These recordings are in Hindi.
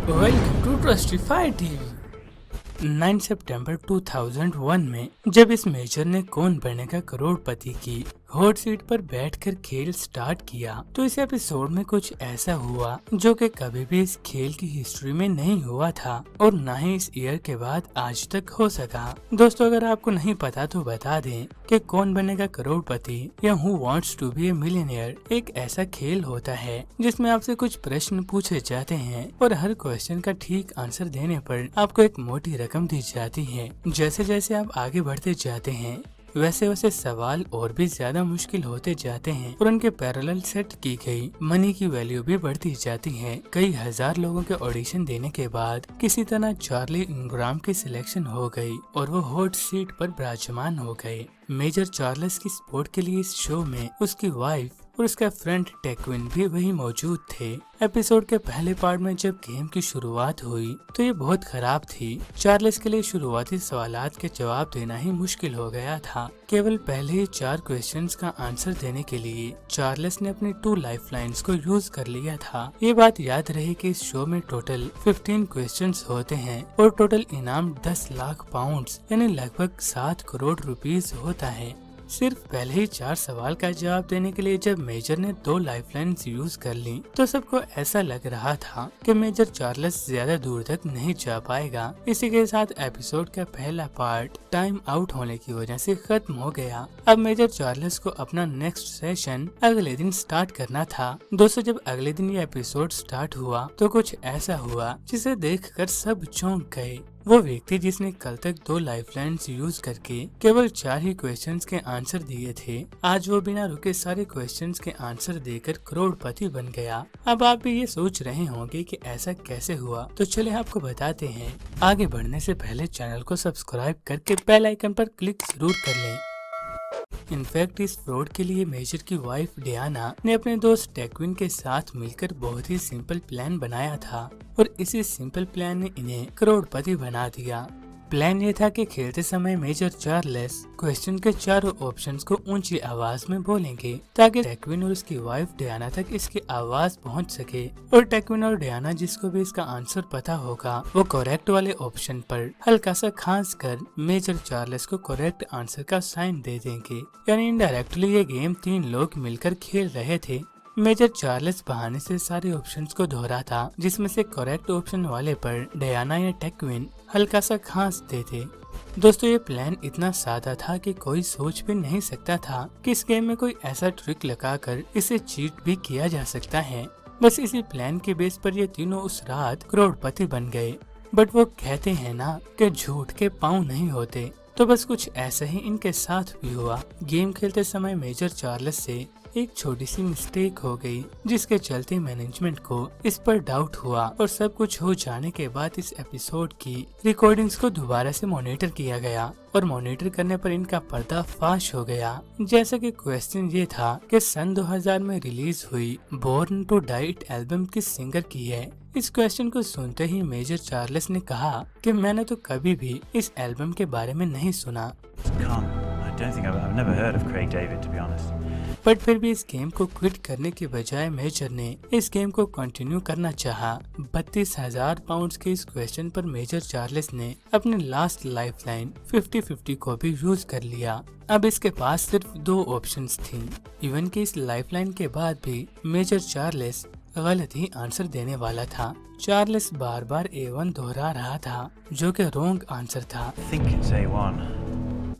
Welcome to Trustify TV. 9 सितंबर 2001 में जब इस मेजर ने कौन बनेगा करोड़पति की हॉट सीट पर बैठकर खेल स्टार्ट किया तो इस एपिसोड में कुछ ऐसा हुआ जो कि कभी भी इस खेल की हिस्ट्री में नहीं हुआ था और न ही इस ईयर के बाद आज तक हो सका। दोस्तों, अगर आपको नहीं पता तो बता दें कि कौन बनेगा करोड़पति या who wants to be a millionaire एक ऐसा खेल होता है जिसमें आपसे कुछ प्रश्न पूछे जाते हैं और हर क्वेश्चन का ठीक आंसर देने पर आपको एक मोटी रकम दी जाती है। जैसे जैसे आप आगे बढ़ते जाते हैं वैसे वैसे सवाल और भी ज्यादा मुश्किल होते जाते हैं और उनके पैरेलल सेट की गई मनी की वैल्यू भी बढ़ती जाती है। कई हजार लोगों के ऑडिशन देने के बाद किसी तरह चार्ली इंग्राम की सिलेक्शन हो गई और वो हॉट सीट पर विराजमान हो गए। मेजर चार्ल्स की सपोर्ट के लिए इस शो में उसकी वाइफ और उसका फ्रेंड टेक्विन भी वही मौजूद थे। एपिसोड के पहले पार्ट में जब गेम की शुरुआत हुई तो ये बहुत खराब थी। चार्ल्स के लिए शुरुआती सवालात के जवाब देना ही मुश्किल हो गया था। केवल पहले ही 4 क्वेश्चंस का आंसर देने के लिए चार्ल्स ने अपनी 2 लाइफलाइंस को यूज कर लिया था। ये बात याद रहे कि इस शो में टोटल 15 क्वेश्चंस होते हैं और टोटल इनाम 10 लाख पाउंड्स यानी लगभग 7 करोड़ रुपीस होता है। सिर्फ पहले ही 4 सवाल का जवाब देने के लिए जब मेजर ने 2 लाइफलाइंस यूज कर ली तो सबको ऐसा लग रहा था कि मेजर चार्ल्स ज्यादा दूर तक नहीं जा पाएगा। इसी के साथ एपिसोड का पहला पार्ट टाइम आउट होने की वजह से खत्म हो गया। अब मेजर चार्ल्स को अपना नेक्स्ट सेशन अगले दिन स्टार्ट करना था। दोस्तों, जब अगले दिन ये एपिसोड स्टार्ट हुआ तो कुछ ऐसा हुआ जिसे देखकर सब चौंक गए। वो व्यक्ति जिसने कल तक 2 लाइफलाइंस यूज करके केवल 4 ही क्वेश्चंस के आंसर दिए थे, आज वो बिना रुके सारे क्वेश्चंस के आंसर देकर करोड़पति बन गया। अब आप भी ये सोच रहे होंगे कि ऐसा कैसे हुआ, तो चले आपको बताते हैं। आगे बढ़ने से पहले चैनल को सब्सक्राइब करके बेल आइकन पर क्लिक जरूर कर लें। इनफैक्ट इस फ्रॉड के लिए मेजर की वाइफ डियाना ने अपने दोस्त टेक्विन के साथ मिलकर बहुत ही सिंपल प्लान बनाया था और इसी सिंपल प्लान ने इन्हें करोड़पति बना दिया। प्लान ये था कि खेलते समय मेजर चार्ल्स क्वेश्चन के चारों ऑप्शंस को ऊंची आवाज में बोलेंगे ताकि टेक्विन और उसकी वाइफ डियाना तक इसकी आवाज पहुंच सके और टेक्विन और डियाना जिसको भी इसका आंसर पता होगा वो करेक्ट वाले ऑप्शन पर हल्का सा खांस कर मेजर चार्ल्स को करेक्ट आंसर का साइन दे देंगे। यानी इनडायरेक्टली ये गेम 3 लोग मिलकर खेल रहे थे। मेजर चार्ल्स बहाने से सारे ऑप्शंस को दोहराता जिसमें से करेक्ट ऑप्शन वाले पर डियाना या टेक्विन हल्का सा खांस देते। दोस्तों, ये प्लान इतना सादा था कि कोई सोच भी नहीं सकता था कि इस गेम में कोई ऐसा ट्रिक लगाकर इसे चीट भी किया जा सकता है। बस इसी प्लान के बेस पर ये तीनों उस रात करोड़पति बन गए। बट वो कहते हैं ना कि झूठ के पाँव नहीं होते, तो बस कुछ ऐसा ही इनके साथ भी हुआ। गेम खेलते समय मेजर चार्ल्स से एक छोटी सी मिस्टेक हो गई जिसके चलते मैनेजमेंट को इस पर डाउट हुआ और सब कुछ हो जाने के बाद इस एपिसोड की रिकॉर्डिंग्स को दोबारा से मॉनिटर किया गया और मॉनिटर करने पर इनका पर्दाफाश हो गया। जैसा कि क्वेश्चन ये था कि सन 2000 में रिलीज हुई born to die it album किस सिंगर की है। इस क्वेश्चन को सुनते ही मेजर चार्ल्स ने कहा कि मैंने तो कभी भी इस एल्बम के बारे में नहीं सुना। बट फिर भी इस गेम को क्विट करने के बजाय मेजर ने इस गेम को कंटिन्यू करना चाहा। 32,000 पाउंड्स के इस क्वेश्चन पर मेजर चार्ल्स ने अपनी लास्ट लाइफलाइन 50-50 को भी यूज कर लिया। अब इसके पास सिर्फ 2 ऑप्शंस थी। इवन कि इस लाइफलाइन के बाद भी मेजर चार्ल्स गलत ही आंसर देने वाला था। चार्ल्स बार बार A1 दोहरा रहा था जो कि रॉन्ग आंसर था।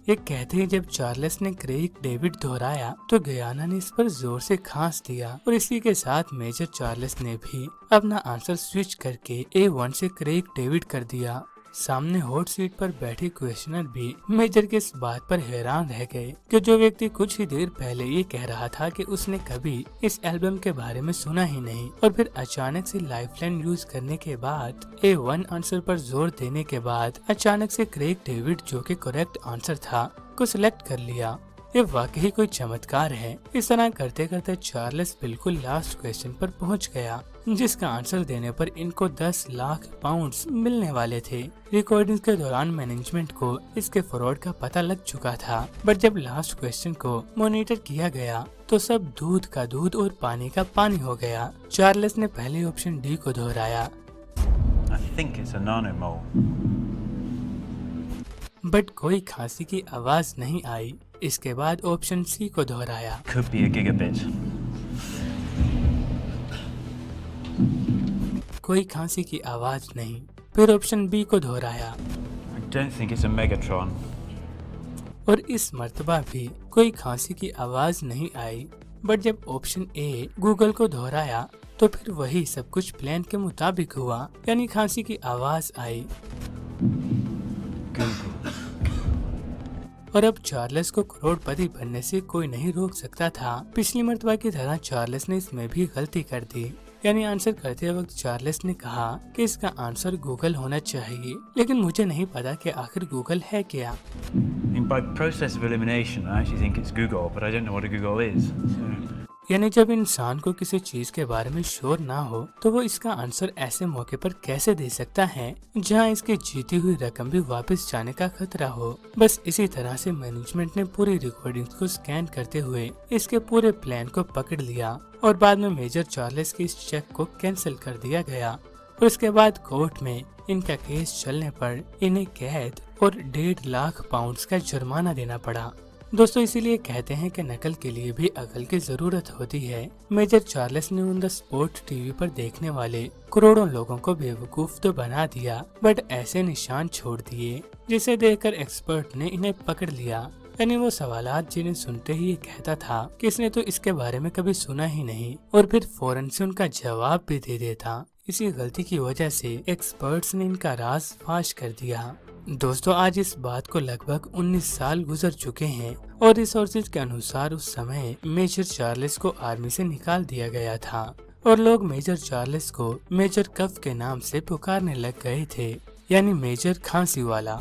ये कहते ही जब चार्ल्स ने क्रेग डेविड दोहराया तो गयाना ने इस पर जोर से खांस दिया और इसी के साथ मेजर चार्ल्स ने भी अपना आंसर स्विच करके A1 से क्रेग डेविड कर दिया। सामने हॉट सीट पर बैठे क्वेश्चनर भी मेजर के इस बात पर हैरान रह गए कि जो व्यक्ति कुछ ही देर पहले ये कह रहा था कि उसने कभी इस एल्बम के बारे में सुना ही नहीं और फिर अचानक से लाइफलाइन यूज करने के बाद A1 आंसर पर जोर देने के बाद अचानक से क्रेग डेविड जो कि करेक्ट आंसर था को सिलेक्ट कर लिया। ये वाकई कोई चमत्कार है। इस तरह करते करते चार्ल्स बिल्कुल लास्ट क्वेश्चन पर पहुंच गया जिसका आंसर देने पर इनको 10 लाख पाउंड्स मिलने वाले थे। रिकॉर्डिंग के दौरान मैनेजमेंट को इसके फ्रॉड का पता लग चुका था, बट जब लास्ट क्वेश्चन को मॉनिटर किया गया तो सब दूध का दूध और पानी का पानी हो गया। चार्ल्स ने पहले ऑप्शन डी को दोहराया। think it's a nanomole. But कोई खांसी की आवाज नहीं आई। इसके बाद ऑप्शन सी को दोहराया। Could be a gigabit. कोई खांसी की आवाज नहीं। फिर ऑप्शन बी को दोहराया I don't think it's a megatron. और इस मर्तबा भी कोई खांसी की आवाज नहीं आई। बट जब ऑप्शन ए गूगल को दोहराया तो फिर वही सब कुछ प्लान के मुताबिक हुआ, यानी खांसी की आवाज आई। Google. और अब चार्ल्स को करोड़पति बनने से कोई नहीं रोक सकता था। पिछली मर्तबा की तरह चार्ल्स ने इसमें भी गलती कर दी, यानी आंसर करते वक्त चार्ल्स ने कहा कि इसका आंसर गूगल होना चाहिए, लेकिन मुझे नहीं पता कि आखिर गूगल है क्या। And by process of elimination, I actually think it's Google, but I don't know what a Google is. यानी जब इंसान को किसी चीज के बारे में शोर ना हो तो वो इसका आंसर ऐसे मौके पर कैसे दे सकता है जहां इसकी जीती हुई रकम भी वापस जाने का खतरा हो। बस इसी तरह से मैनेजमेंट ने पूरी रिकॉर्डिंग को स्कैन करते हुए इसके पूरे प्लान को पकड़ लिया और बाद में मेजर चार्ल्स के इस चेक को कैंसिल कर दिया गया। और उसके बाद कोर्ट में इनका केस चलने पर इन्हें कैद और 1.5 लाख पाउंड का जुर्माना देना पड़ा। दोस्तों, इसीलिए कहते हैं कि नकल के लिए भी अकल की जरूरत होती है। मेजर चार्ल्स ने ऑन द स्पॉट टीवी पर देखने वाले करोड़ों लोगों को बेवकूफ तो बना दिया, बट ऐसे निशान छोड़ दिए जिसे देखकर एक्सपर्ट ने इन्हें पकड़ लिया। यानी वो सवालात जिन्हें सुनते ही ये कहता था कि इसने तो इसके बारे में कभी सुना ही नहीं, और फिर फौरन से उनका जवाब भी दे देता। इसी गलती की वजह से एक्सपर्ट्स ने इनका राज फाश कर दिया। दोस्तों, आज इस बात को लगभग 19 साल गुजर चुके हैं और रिसोर्सेज के अनुसार उस समय मेजर चार्ल्स को आर्मी से निकाल दिया गया था और लोग मेजर चार्ल्स को मेजर कफ के नाम से पुकारने लग गए थे, यानी मेजर खांसी वाला।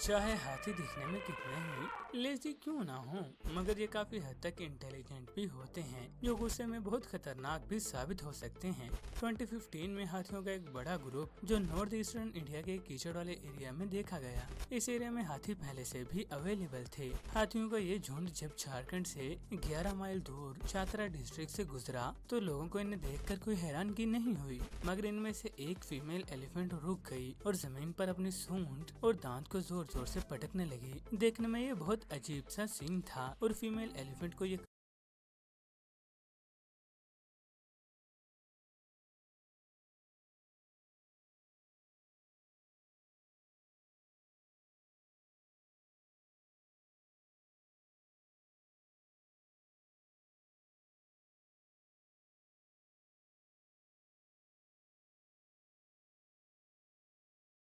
चाहे हाथी दिखने में कितने ही लेजी क्यों ना हो, मगर ये काफी हद तक इंटेलिजेंट भी होते हैं, जो गुस्से में बहुत खतरनाक भी साबित हो सकते हैं। 2015 में हाथियों का एक बड़ा ग्रुप जो नॉर्थ ईस्टर्न इंडिया के कीचड़ वाले एरिया में देखा गया। इस एरिया में हाथी पहले से भी अवेलेबल थे। हाथियों का ये झुंड जब झारखंड से 11 माइल दूर चातरा डिस्ट्रिक्ट से गुजरा तो लोगों को इन्हें देखकर कोई हैरानगी नहीं हुई, मगर इनमें से एक फीमेल एलिफेंट रुक गई और जमीन पर अपनी सूंड और दांत को जोर जोर से पटकने लगी। देखने में ये बहुत अजीब सा सीन था और फीमेल एलिफेंट को ये